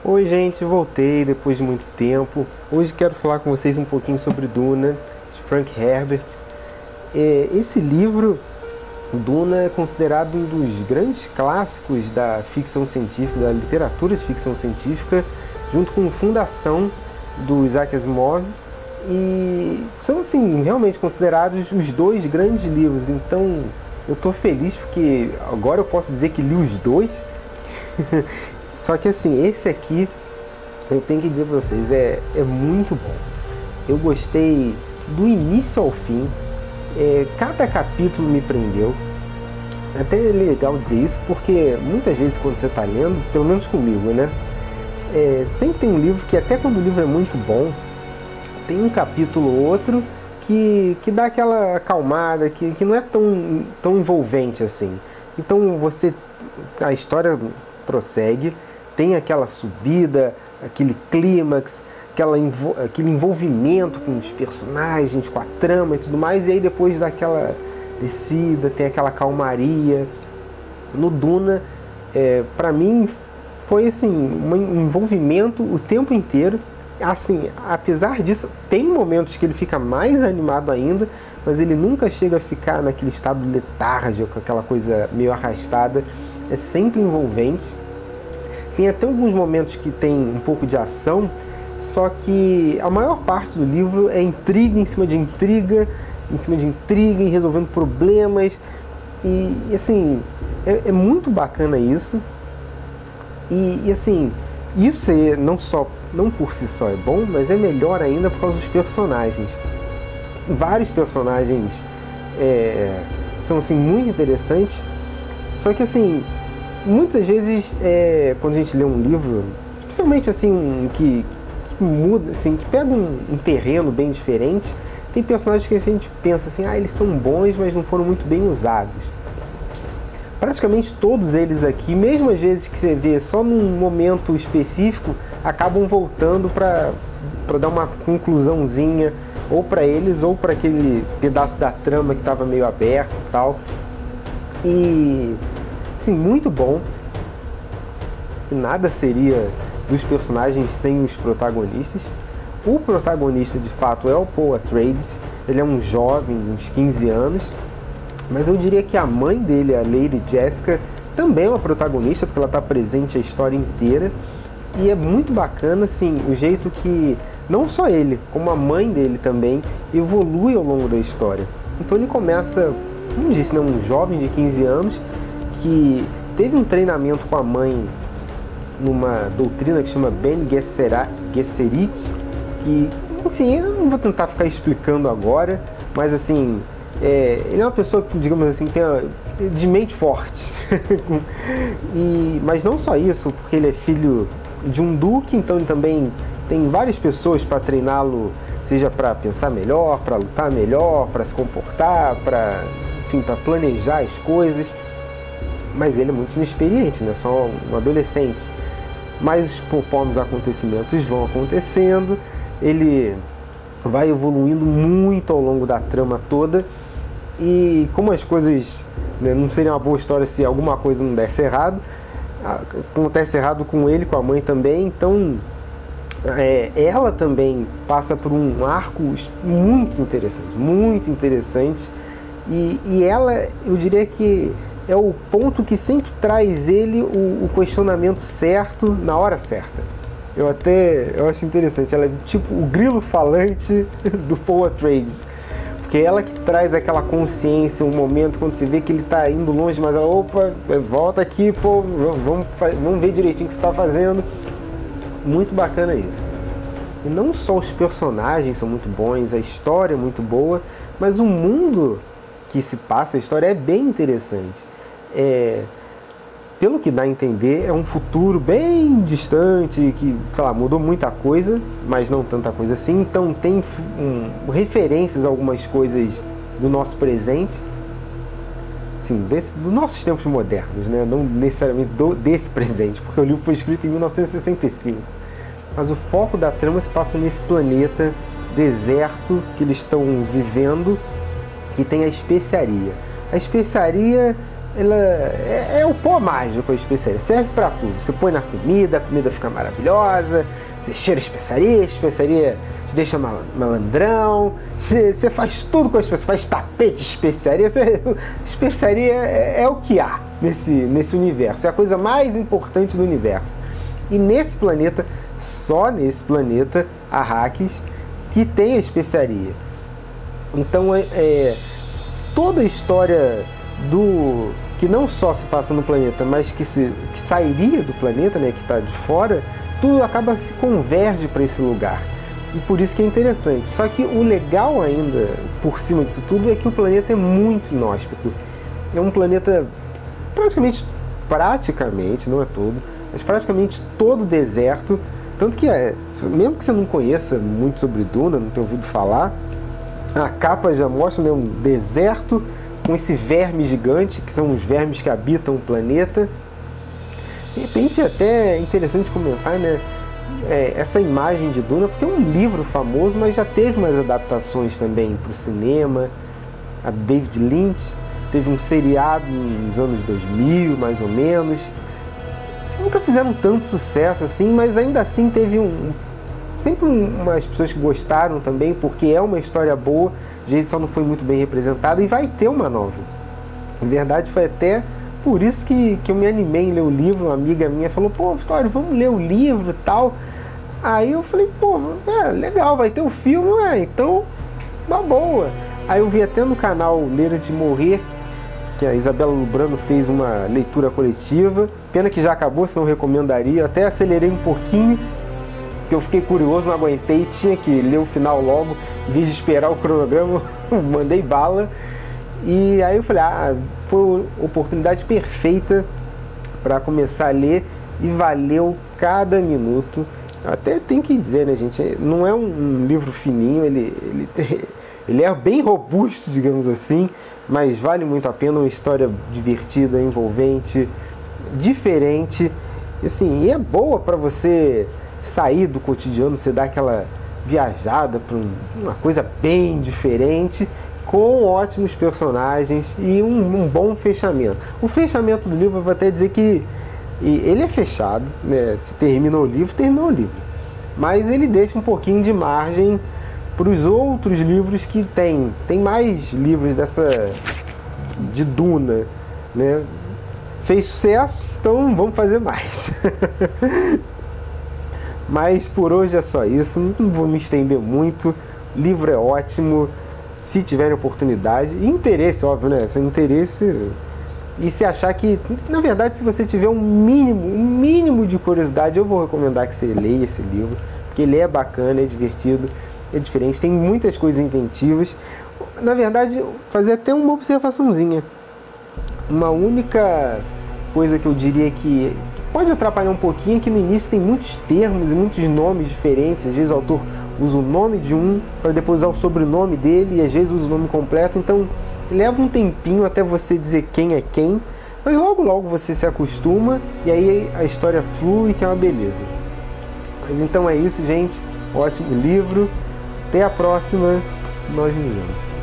Oi gente, voltei depois de muito tempo. Hoje quero falar com vocês um pouquinho sobre Duna, de Frank Herbert. Esse livro, Duna, é considerado um dos grandes clássicos da ficção científica, da literatura de ficção científica, junto com Fundação, do Isaac Asimov, e são assim, realmente considerados os dois grandes livros. Então eu estou feliz porque agora eu posso dizer que li os dois. Só que assim, esse aqui, eu tenho que dizer para vocês, é muito bom. Eu gostei do início ao fim, cada capítulo me prendeu. Até é legal dizer isso, porque muitas vezes quando você está lendo, pelo menos comigo, né? Sempre tem um livro que até quando o livro é muito bom, tem um capítulo ou outro que dá aquela acalmada, que não é tão envolvente assim. Então a história prossegue, tem aquela subida, aquele clímax, aquele envolvimento com os personagens, com a trama e tudo mais, e aí depois daquela descida, tem aquela calmaria. No Duna, para mim, foi assim, um envolvimento o tempo inteiro. Assim, apesar disso, tem momentos que ele fica mais animado ainda, mas ele nunca chega a ficar naquele estado letárgico, aquela coisa meio arrastada. É sempre envolvente. Tem até alguns momentos que tem um pouco de ação, só que a maior parte do livro é intriga em cima de intriga, e resolvendo problemas. E assim, é muito bacana isso. E assim, isso não por si só é bom, mas é melhor ainda por causa dos personagens. Vários personagens são assim, muito interessantes. Só que assim, muitas vezes quando a gente lê um livro, especialmente assim que muda, assim, que pega um terreno bem diferente, tem personagens que a gente pensa assim, eles são bons, mas não foram muito bem usados. Praticamente todos eles aqui, mesmo às vezes que você vê só num momento específico, acabam voltando para dar uma conclusãozinha, ou para eles, ou para aquele pedaço da trama que estava meio aberto e tal. E assim, muito bom. Nada seria dos personagens sem os protagonistas. O protagonista de fato é o Paul Atreides. Ele é um jovem, uns 15 anos, mas eu diria que a mãe dele, a Lady Jessica, também é uma protagonista, porque ela está presente a história inteira. E é muito bacana assim, o jeito que não só ele, como a mãe dele também evolui ao longo da história. Então ele começa, como disse, um jovem de 15 anos que teve um treinamento com a mãe numa doutrina que chama Bene Gesserit, que, assim, eu não vou tentar ficar explicando agora, mas assim, ele é uma pessoa que, digamos assim, de mente forte. Mas não só isso, porque ele é filho de um duque, então ele também tem várias pessoas para treiná-lo, seja para pensar melhor, para lutar melhor, para se comportar, para planejar as coisas. Mas ele é muito inexperiente, né? Só um adolescente. Mas conforme os acontecimentos vão acontecendo, ele vai evoluindo muito ao longo da trama toda. E como as coisas, né, não seria uma boa história se alguma coisa não desse errado, acontece errado com ele, com a mãe também. Então ela também passa por um arco muito interessante. E ela, eu diria que é o ponto que sempre traz ele o questionamento certo na hora certa. Eu acho interessante, ela é tipo o grilo falante do Paul Atreides, porque é ela que traz aquela consciência, um momento quando você vê que ele está indo longe, mas ela, opa, volta aqui, pô, vamos ver direitinho o que você está fazendo. Muito bacana isso. E não só os personagens são muito bons, a história é muito boa, mas o mundo que se passa, a história é bem interessante. Pelo que dá a entender, é um futuro bem distante, que, sei lá, mudou muita coisa, mas não tanta coisa assim. Então tem referências a algumas coisas do nosso presente, assim, dos nossos tempos modernos, né? Não necessariamente desse presente, porque o livro foi escrito em 1965. Mas o foco da trama se passa nesse planeta deserto que eles estão vivendo, que tem a especiaria. A especiaria ela é o pó mágico, a especiaria. Serve para tudo. Você põe na comida, a comida fica maravilhosa. Você cheira a especiaria te deixa malandrão. Você faz tudo com a especiaria. Faz tapete de especiaria. Especiaria é o que há nesse universo. É a coisa mais importante do universo. E nesse planeta, só nesse planeta, Arrakis, que tem a especiaria. Então, toda a história que não só se passa no planeta, mas que sairia do planeta, né, que está de fora, tudo acaba se converge para esse lugar. E por isso que é interessante. Só que o legal ainda, por cima disso tudo, é que o planeta é muito inóspito. É um planeta praticamente, não é todo, mas praticamente todo deserto. Tanto que, mesmo que você não conheça muito sobre Duna, não tenha ouvido falar, a capa já mostra, né, um deserto com esse verme gigante, que são os vermes que habitam o planeta. De repente, até é interessante comentar, né, essa imagem de Duna, porque é um livro famoso, mas já teve umas adaptações também para o cinema. A David Lynch teve um seriado nos anos 2000, mais ou menos. Nunca fizeram tanto sucesso assim, mas ainda assim teve sempre umas pessoas que gostaram também, porque é uma história boa, às vezes só não foi muito bem representada, e vai ter uma nova. Na verdade, foi até por isso que eu me animei em ler o livro. Uma amiga minha falou, pô, Vitório, vamos ler o livro e tal. Aí eu falei, pô, legal, vai ter o filme, então, uma boa. Aí eu vi até no canal Ler Antes de Morrer, que a Isabela Lubrano fez uma leitura coletiva. Pena que já acabou, senão eu recomendaria. Eu até acelerei um pouquinho, porque eu fiquei curioso, não aguentei, tinha que ler o final logo, em vez de esperar o cronograma, mandei bala. E aí eu falei, foi a oportunidade perfeita para começar a ler, e valeu cada minuto. Até tem que dizer, né, gente, não é um livro fininho, ele é bem robusto, digamos assim, mas vale muito a pena. Uma história divertida, envolvente, diferente, assim, e é boa para você sair do cotidiano, você dar aquela viajada para uma coisa bem diferente, com ótimos personagens e um bom fechamento. O fechamento do livro, eu vou até dizer que ele é fechado, né? Se terminou o livro, mas ele deixa um pouquinho de margem para os outros livros que tem mais livros de Duna, né? Fez sucesso, então vamos fazer mais. Mas por hoje é só isso, não vou me estender muito. O livro é ótimo, se tiverem oportunidade e interesse, óbvio, né? Sem interesse, e se achar que, na verdade, se você tiver um mínimo de curiosidade, eu vou recomendar que você leia esse livro, porque ele é bacana, é divertido, é diferente, tem muitas coisas inventivas. Na verdade, fazer até uma observaçãozinha. Uma única coisa que eu diria que pode atrapalhar um pouquinho é que no início tem muitos termos e muitos nomes diferentes. Às vezes o autor usa o nome de um para depois usar o sobrenome dele, e às vezes usa o nome completo. Então leva um tempinho até você dizer quem é quem, mas logo você se acostuma e aí a história flui, que é uma beleza. Mas então é isso, gente. Ótimo livro. Até a próxima. Nós nos vemos.